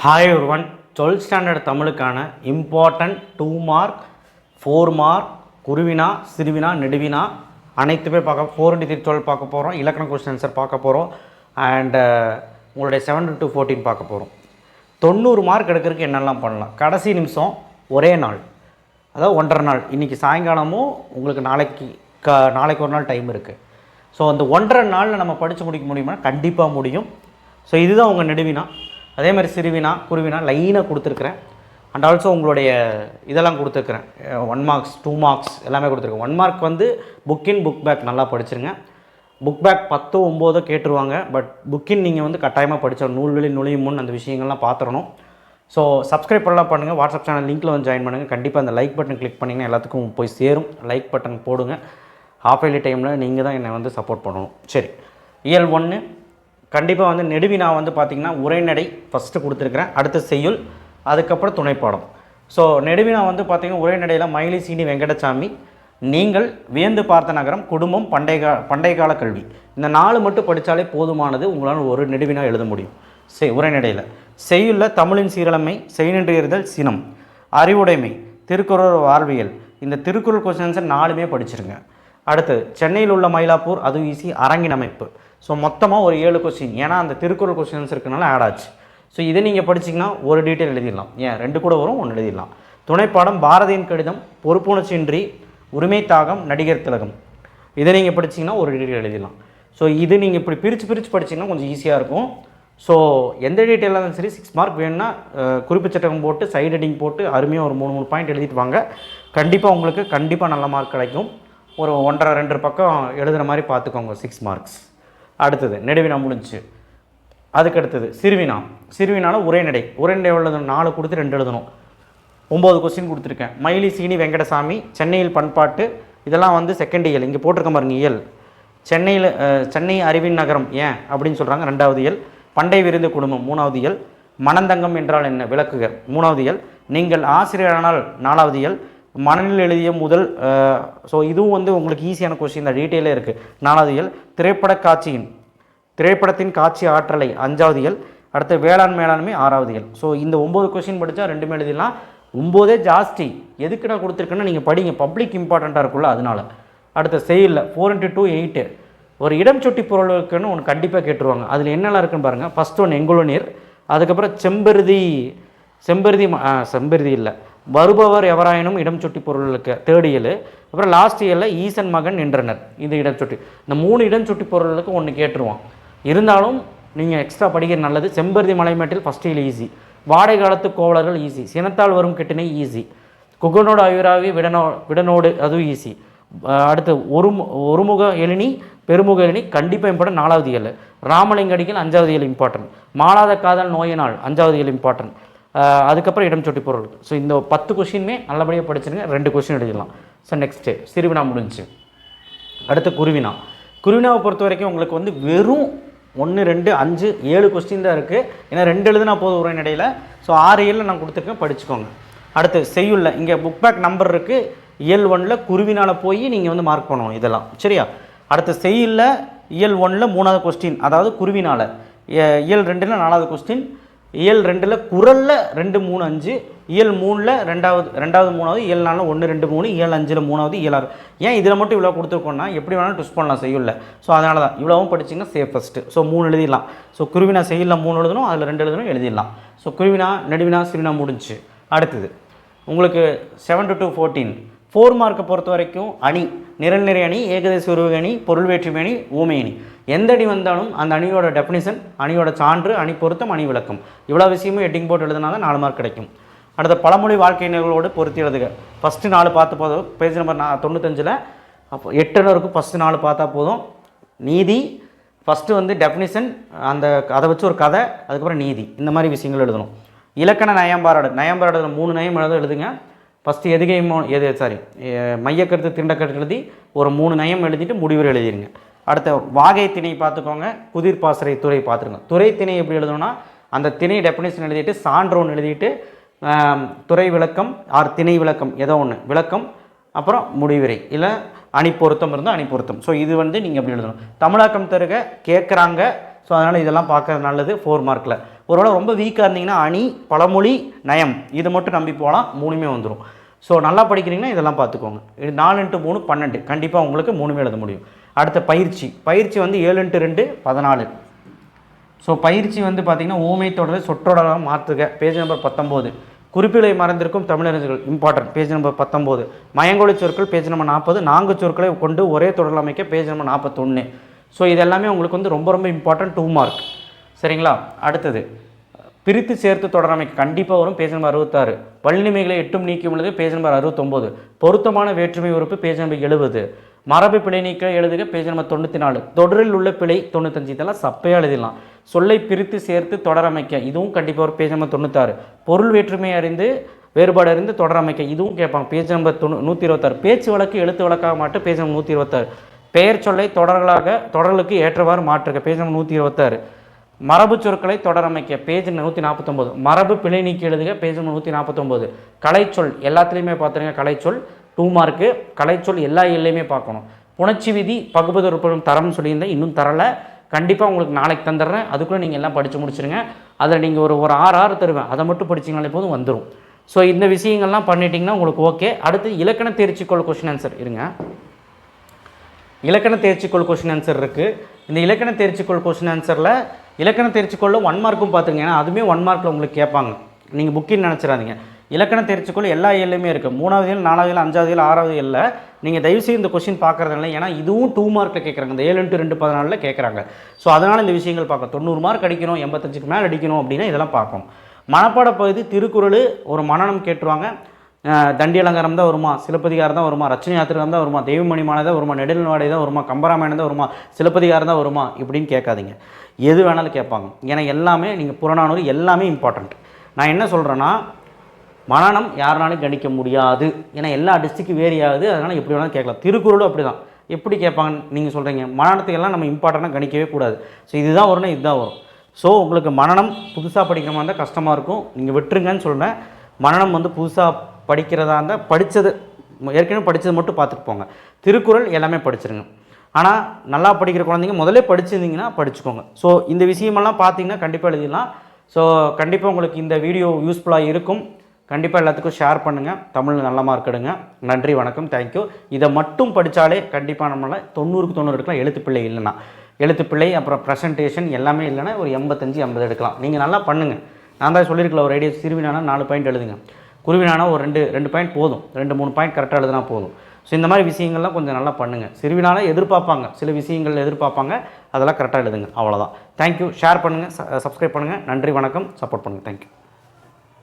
Hi ஒருவன் 12th standard தமிழுக்கான important 2 mark 4 mark குருவினா சிறுவினா நெடுவினா அனைத்துமே பார்க்க 4×12 பார்க்க போகிறோம். இலக்கண கொஸ்டின் ஆன்சர் பார்க்க போகிறோம். அண்டு உங்களுடைய 7-14 பார்க்க போகிறோம். 90 மார்க் எடுக்கிறதுக்கு என்னெல்லாம் பண்ணலாம்? கடைசி நிமிஷம் ஒரே நாள், அதாவது 1.5 நாள். இன்றைக்கி சாயங்காலமும் உங்களுக்கு நாளைக்கு ஒரு நாள் டைம் இருக்குது. ஸோ அந்த 1.5 நாளில் நம்ம படித்து முடிக்க முடியுமா? கண்டிப்பாக முடியும். ஸோ இதுதான் உங்கள் நெடுவினா. அதே மாதிரி சிறுவினா குருவினா லைனாக கொடுத்துருக்குறேன். அண்ட் ஆல்சோ உங்களுடைய இதெல்லாம் கொடுத்துருக்குறேன். 1 மார்க்ஸ் 2 மார்க்ஸ் எல்லாமே கொடுத்துருக்கேன். 1 மார்க் வந்து புக்கின் புக் பேக் நல்லா படிச்சிருங்க. புக் பேக் 10-9 கேட்டுருவாங்க. பட் புக்கின் நீங்கள் வந்து கட்டாயமாக படித்த நூல்வெளி நுழையும் முன் அந்த விஷயங்கள்லாம் பார்த்துடணும். ஸோ சப்ஸ்கிரைப் பண்ணலாம் பண்ணுங்கள். வாட்ஸ்அப் சேனல் லிங்க்கில் வந்து ஜாயின் பண்ணுங்கள். கண்டிப்பாக அந்த லைக் பட்டன் கிளிக் பண்ணிங்கன்னா எல்லாத்துக்கும் போய் சேரும். லைக் பட்டன் போடுங்க. ஹாஃப் இயர்லி டைமில் நீங்கள் தான் என்னை வந்து சப்போர்ட் பண்ணணும். சரி, இயல் 1 கண்டிப்பாக வந்து நெடுவினா வந்து பார்த்திங்கன்னா உரைநடை ஃபஸ்ட்டு கொடுத்துருக்குறேன். அடுத்து செய்யுள், அதுக்கப்புறம் துணைப்பாடம். ஸோ நெடுவினா வந்து பார்த்திங்கன்னா உரைநடையில் மயிலை சீனி வெங்கடசாமி, நீங்கள் வியந்து பார்த்த நகரம், குடும்பம், பண்டைய கால கல்வி, இந்த 4 மட்டும் படித்தாலே போதுமானது. உங்களால் ஒரு நெடுவினா எழுத முடியும். உரைநடையில் செய்யுளில் தமிழின் சீரழமை, செய்நின்று எறிதல், சினம், அறிவுடைமை, திருக்குறள் வாழ்வியல், இந்த திருக்குறள் கொஸ்டின்ஸை 4மே படிச்சிருங்க. அடுத்து சென்னையில் உள்ள மயிலாப்பூர், அது ஈஸி, அரங்கின் அமைப்பு. ஸோ மொத்தமாக ஒரு 7 கொஸ்டின், ஏன்னா அந்த திருக்குறள் கொஸ்டின்ஸ் இருக்கனால ஆட் ஆச்சு. ஸோ இதை நீங்கள் படிச்சிங்கன்னா ஒரு டீட்டெயில் எழுதிடலாம். ஏன் 2 கூட வரும், 1 எழுதிடலாம். துணைப்பாடம் பாரதியின் கடிதம், பொறுப்புணர்ச்சியின்றி, உரிமை தாகம், நடிகர் திலகம், இதை நீங்கள் படிச்சிங்கன்னா ஒரு டீட்டெயில் எழுதிடலாம். ஸோ இது நீங்கள் இப்படி பிரித்து படிச்சிங்கன்னா கொஞ்சம் ஈஸியாக இருக்கும். ஸோ எந்த டீட்டெயிலாக இருந்தாலும் சரி 6 மார்க் வேணும்னா குறிப்பு சட்டகம் போட்டு சைட் ஹெட்டிங் போட்டு அருமையாக ஒரு 3 பாயிண்ட் எழுதிட்டு வாங்க. கண்டிப்பாக உங்களுக்கு கண்டிப்பாக நல்ல மார்க் கிடைக்கும். ஒரு 1.5-2 பக்கம் எழுதுகிற மாதிரி பார்த்துக்கோங்க. 6 மார்க்ஸ். அடுத்தது நெடுவினா முடிஞ்சு. அதுக்கு அடுத்தது சிறுவினாவில் உரைநடை எழுதணும். 4 கொடுத்து 2 எழுதணும். 9 கொஸ்டின் கொடுத்துருக்கேன். மயிலி சீனி வெங்கடசாமி, சென்னையில் பண்பாட்டு, இதெல்லாம் வந்து செகண்ட் இயல். இங்கே போட்டிருக்க பாருங்க இயல். சென்னை அறிவின் நகரம் ஏன் அப்படின்னு சொல்கிறாங்க, 2வது இயல். பண்டை விருந்து குடும்பம் 3வது இயல். மனந்தங்கம் என்றால் என்ன விளக்குக 3வது இயல். நீங்கள் ஆசிரியரானால் 4வது இயல். மனநில் எழுதிய முதல். ஸோ இதுவும் வந்து உங்களுக்கு ஈஸியான கொஸ்டின் தான், டீட்டெயிலே இருக்குது. 4வது இயல். திரைப்படத்தின் காட்சி ஆற்றலை 5வது இயல். அடுத்து வேளாண் மேலாண்மை 6வது இயல். ஸோ இந்த 9 கொஸ்டின் படித்தா 2மே எழுதிடலாம். 9 ஜாஸ்தி. எதுக்கு நான் கொடுத்துருக்கேன்னா நீங்கள் படிங்க, பப்ளிக் இம்பார்ட்டண்ட்டாக இருக்குல்ல, அதனால். அடுத்த செய்யல 4×2 8. ஒரு இடம் சொட்டி பொருளுக்குன்னு ஒன்று கண்டிப்பாக கேட்டுருவாங்க. அதில் என்னெல்லாம் இருக்குன்னு பாருங்கள். ஃபஸ்ட் ஒன்று எங்குளநீர், அதுக்கப்புறம் செம்பருதி இல்லை, வருபவர் எவராயினும் இடம் சொட்டி பொருளுக்கு 3rd இயல். அப்புறம் லாஸ்ட் இயரில் ஈசன் மகன் நின்றனர், இது இடம் சொட்டி. இந்த 3 இடம் சொட்டி பொருளுக்கு ஒன்று கேட்டுருவான். இருந்தாலும் நீங்கள் எக்ஸ்ட்ரா படிக்கிறது நல்லது. செம்பருதி மலைமேட்டில் ஃபஸ்ட் இயல் ஈஸி. வாடகை காலத்து கோவலர்கள் ஈஸி. சினத்தால் வரும் கெட்டினை ஈஸி. குகனோடு அவிராவி விடனோடு அதுவும் ஈஸி. அடுத்து ஒருமுக எழினி பெருமுக எழினி கண்டிப்பாக இம்பார்ட்டன் 4வது இயல். ராமலிங்க அடிகள் 5வது இயல் இம்பார்ட்டன்ட். மாளாத காதல் நோயினால் 5வது இயல் இம்பார்ட்டன்ட். அதுக்கப்புறம் இடம் சொட்டி பொருள். ஸோ இந்த 10 கொஸ்டினுமே நல்லபடியாக படிச்சிருங்க. 2 கொஸ்டின் எழுதிடலாம். ஸோ நெக்ஸ்ட்டு சிறுவினா முடிஞ்சு. அடுத்து குருவினாவை பொறுத்த வரைக்கும் உங்களுக்கு வந்து வெறும் 1 2 5 7 கொஸ்டின் தான் இருக்குது. ஏன்னா 2 எழுதுனா போதும் உரைநடையில். ஸோ 6 இயலில் நான் கொடுத்துருக்கேன், படிச்சுக்கோங்க. அடுத்து செய்யுள்ள இங்கே புக் பேக் நம்பர் இருக்குது. இயல் 1ல் குருவினால் போய் நீங்கள் வந்து மார்க் பண்ணணும் இதெல்லாம், சரியா? அடுத்து செய்யுள்ள இயல் 1ல் 3வது கொஸ்டின், அதாவது குருவினால். இயல் 2ல் 4வது கொஸ்டின். இயல் 2ல் குறளில் 2 3 5. இயல் 3ல் 2வது 3வது. இயல் 4ல் 1 2 3. இயல் 5ல் 3வது. இயல் 6. ஏன் இதில் மட்டும் இவ்வளோ கொடுத்துருக்கோன்னா எப்படி வேணாலும் ட்விஸ்ட் பண்ணலாம் செய்யுள்ள. ஸோ அதனால தான் இவ்வளவும் படிச்சிங்கன்னா சேஃபஸ்ட்டு. ஸோ 3 எழுதிடலாம். ஸோ குருவினா செய்யுள்ள 3 எழுதணும், அதில் 2 எழுதணும், எழுதிடலாம். ஸோ குருவினா நெடுவினா சிறுவினா முடிஞ்சு. அடுத்தது உங்களுக்கு 7-14 4 மார்க்கை பொறுத்த வரைக்கும் அணி, நிரல்நிறை அணி, ஏகதேச உருவக அணி, பொருள் வேற்றுமை அணி, ஊமை அணி. எந்த அணி வந்தாலும் அந்த அணியோட டெஃபினிஷன், அணியோட சான்று, அணி பொருத்தம், அணி விளக்கம், இவ்வளோ விஷயமும் ஹெட்டிங் போட்டு எழுதுனா தான் 4 மார்க் கிடைக்கும். அடுத்த பழமொழி வாழ்க்கை நிகழ்வோடு பொருத்தி எழுதுக. ஃபஸ்ட்டு 4 பார்த்து போதும். பேஜ் நம்பர் 95ல் அப்போ 8 இருக்கும். ஃபஸ்ட்டு 4 பார்த்தா போதும். நீதி ஃபஸ்ட்டு வந்து டெஃபினிஷன், அதை வச்சு ஒரு கதை, அதுக்கப்புறம் நீதி, இந்த மாதிரி விஷயங்கள் எழுதணும். இலக்கண நயம்பாராடு 3 நயம் எழுதுங்க. ஃபஸ்ட்டு மையக்கருத்து திண்டக்கருத்து எழுதி ஒரு 3 நயம் எழுதிட்டு முடிவுரை எழுதிடுங்க. அடுத்த வாகை திணை பார்த்துக்கோங்க. புதிர் பாசறை துறை பார்த்துருங்க. துறை திணை எப்படி எழுதணும்னா அந்த திணை டெஃபினேஷன் எழுதிட்டு சான்றோன் எழுதிட்டு துறை விளக்கம் திணை விளக்கம் ஏதோ ஒன்று விளக்கம், அப்புறம் முடிவுரை, இல்லை அணி பொருத்தம் இருந்தால் அணி பொருத்தம். ஸோ இது வந்து நீங்கள் எப்படி எழுதணும். தமிழாக்கம் தருக கேட்குறாங்க. ஸோ அதனால் இதெல்லாம் பார்க்குறது நல்லது. 4 மார்க்கில் ஒருவேளை ரொம்ப வீக்காக இருந்தீங்கன்னா அணி, பழமொழி, நயம் இது மட்டும் நம்பி போகலாம், 3மே வந்துடும். ஸோ நல்லா படிக்கிறீங்கன்னா இதெல்லாம் பார்த்துக்கோங்க. இது 4 × 3 12, கண்டிப்பாக உங்களுக்கு 3மே எழுத முடியும். அடுத்த பயிற்சி வந்து 7 × 2 14. ஸோ பயிற்சி வந்து பார்த்திங்கன்னா ஊமை தொடர் சொற்றொடராக மாற்றுக, பேஜ் நம்பர் 19. குறிப்புகளை மறந்திருக்கும் தமிழறிஞர்கள் இம்பார்ட்டன்ட், பேஜ் நம்பர் 19. மயங்கொழி சொற்கள் பேஜ் நம்பர் 40. 4 சொற்களை கொண்டு ஒரே தொடரில் அமைக்க பேஜ் நம்பர் 41. ஸோ இதெல்லாமே உங்களுக்கு வந்து ரொம்ப ரொம்ப இம்பார்ட்டன்ட், 2 மார்க். சரிங்களா? அடுத்தது பிரித்து சேர்த்து தொடரமைக்க கண்டிப்பாக வரும், பேஜ் நம்பர் 66. வள்ளிமைகளை எட்டும் நீக்கி உள்ளது, பேஜ் நம்பர் 69. பொருத்தமான வேற்றுமை உறுப்பு, பேஜ் நம்பர் 70. மரபு பிழை நீக்க எழுதுக, பேஜ் நம்பர் 94. தொடரில் உள்ள பிழை 95. இதெல்லாம் சப்பையாக எழுதிடலாம். சொல்லை பிரித்து சேர்த்து தொடரமைக்க இதுவும் கண்டிப்பாக ஒரு, பேஜ் நம்பர் 96. பொருள் வேற்றுமை அறிந்து வேறுபாடு அறிந்து தொடரமைக்க இதுவும் கேட்பாங்க, பேஜ் நம்பர் 126. பேச்சு வழக்கு எழுத்து வழக்காக மாற்ற, பேஜ் நம்பர் 126. பெயர் சொல்லை தொடர்களுக்கு ஏற்றவாறு மாற்றுக, பேஜ் நம்பர் 126. மரபு சொற்களை தொடரமைக்க, பேஜ் 149. மரபு பிழை நீக்கி எழுதுக, பேஜ் நம்பர் 149. கலைச்சொல் எல்லாத்துலேயுமே பார்த்துருங்க, கலைச்சொல் 2 மார்க்கு. கலைச்சொல் எல்லா எல்லையுமே பார்க்கணும். புணர்ச்சி விதி பகுபத உறுப்புகளும் தரம்னு சொல்லியிருந்தேன், இன்னும் தரலை. கண்டிப்பாக உங்களுக்கு நாளைக்கு தந்துடுறேன், அதுக்குள்ளே நீங்கள் எல்லாம் படித்து முடிச்சிருங்க. அதில் நீங்கள் ஒரு 6 தருவேன், அதை மட்டும் படிச்சிங்கனாலே போதும், வந்துடும். ஸோ இந்த விஷயங்கள்லாம் பண்ணிட்டீங்கன்னா உங்களுக்கு ஓகே. அடுத்து இலக்கண தேர்ச்சிக்கோள் கொஷின் ஆன்சர் இருங்க. இலக்கண தேர்ச்சிக்கோள் கொஷின் ஆன்சர் இருக்குது. இந்த இலக்கண தேர்ச்சிக்கோள் கொஷின் ஆன்சரில் இலக்கண தேர்ச்சிக்கோளில் 1 மார்க்கும் பார்த்துருங்க, ஏன்னா அதுவுமே 1 மார்க்கில் உங்களுக்கு கேட்பாங்க. நீங்கள் புக்கின்னு நினச்சிடாதீங்க. இலக்கண தேர்ச்சிக்கோள் எல்லா ஏழுலையுமே இருக்குது. 3வது இயல், 4வது இயல், 5வது இயல், 6வது இயலில் நீங்கள் தயவுசெய்து இந்த கொஸ்டின் பார்க்குறதில்ல, ஏன்னா இதுவும் 2 மார்க்கில் கேட்குறாங்க. இந்த 7 × 2 14 கேட்குறாங்க. ஸோ அதனால் இந்த விஷயங்கள் பார்க்கணும். 90 மார்க் அடிக்கணும், 85க்கு மேலே அடிக்கணும் அப்படின்னா இதெல்லாம் பார்க்கணும். மனப்பாட பகுதி திருக்குறள் ஒரு மனனம் கேட்டுருவாங்க. தண்டி அலங்காரம் தான் வருமா, சிலப்பதிகாரம் தான் வருமா, ரச்சனை யாத்திரம் தான் வருமா, தெய்வமணிமாலை தான் வருமா, நெடுநல்வாடை தான் வருமா, கம்பராமாயணம் தான் வருமா, சிலப்பதிகாரம் தான் வருமா இப்படின்னு கேட்காதீங்க. எது வேணாலும் கேட்பாங்க. ஏன்னா எல்லாமே நீங்கள் புறநானூறு எல்லாமே இம்பார்ட்டண்ட். நான் என்ன சொல்கிறேன்னா, மனனம் யாருனாலும் கணிக்க முடியாது, ஏன்னா எல்லா டிஸ்ட்ரிக்டும் வேரி ஆகுது. அதனால் எப்படி வேணாலும் கேட்கலாம். திருக்குறளும் அப்படி தான். எப்படி கேட்பாங்க நீங்கள் சொல்கிறீங்க, மனனத்துக்கெல்லாம் நம்ம இம்பார்ட்டண்ட்டாக கணிக்கவே கூடாது. ஸோ இதுதான் வரும்னா இதுதான் வரும். ஸோ உங்களுக்கு மனனம் புதுசாக படிக்கிற மாதிரி இருந்தால் கஷ்டமாக இருக்கும், நீங்கள் விட்டுருங்கன்னு சொல்கிறேன். மனனம் வந்து புதுசாக படிக்கிறதா இருந்தால் படித்தது ஏற்கனவே படித்தது மட்டும் பார்த்துட்டு போங்க. திருக்குறள் எல்லாமே படிச்சிருங்க. ஆனால் நல்லா படிக்கிற குழந்தைங்க முதல்ல படிச்சிருந்தீங்கன்னா படிச்சுக்கோங்க. ஸோ இந்த விஷயமெல்லாம் பார்த்தீங்கன்னா கண்டிப்பாக எழுதிடலாம். ஸோ கண்டிப்பாக உங்களுக்கு இந்த வீடியோ யூஸ்ஃபுல்லாக இருக்கும். கண்டிப்பாக எல்லாத்துக்கும் ஷேர் பண்ணுங்கள். தமிழில் நல்ல மார்க் எடுங்க. நன்றி, வணக்கம், தேங்க்யூ. இதை மட்டும் படித்தாலே கண்டிப்பாக நம்மளால் 90க்கு 90 எடுக்கலாம். எழுத்துப்பிள்ளை இல்லைன்னா, எழுத்துப்பிள்ளை அப்புறம் ப்ரெசன்டேஷன் எல்லாமே இல்லைன்னா ஒரு 85 80 எடுக்கலாம். நீங்கள் நல்லா பண்ணுங்கள். நான் தான் சொல்லியிருக்கல, ஒரு ஐடியா சிறுவினானா 4 பாயிண்ட் எழுதுங்க, குருவினானா ஒரு 2 பாயிண்ட் போதும், 2-3 பாயிண்ட் கரெக்டாக எழுதுனா போதும். ஸோ இந்த மாதிரி விஷயங்கள்லாம் கொஞ்சம் நல்லா பண்ணுங்கள். சிறுவினால எதிர்பார்ப்பாங்க, சில விஷயங்கள் எதிர்பார்ப்பாங்க, அதெல்லாம் கரெக்டாக எழுதுங்க. அவ்வளோதான். தேங்க்யூ. ஷேர் பண்ணுங்கள், சப்ஸ்கிரைப் பண்ணுங்கள். நன்றி, வணக்கம், சப்போர்ட் பண்ணுங்கள். தேங்க்யூ.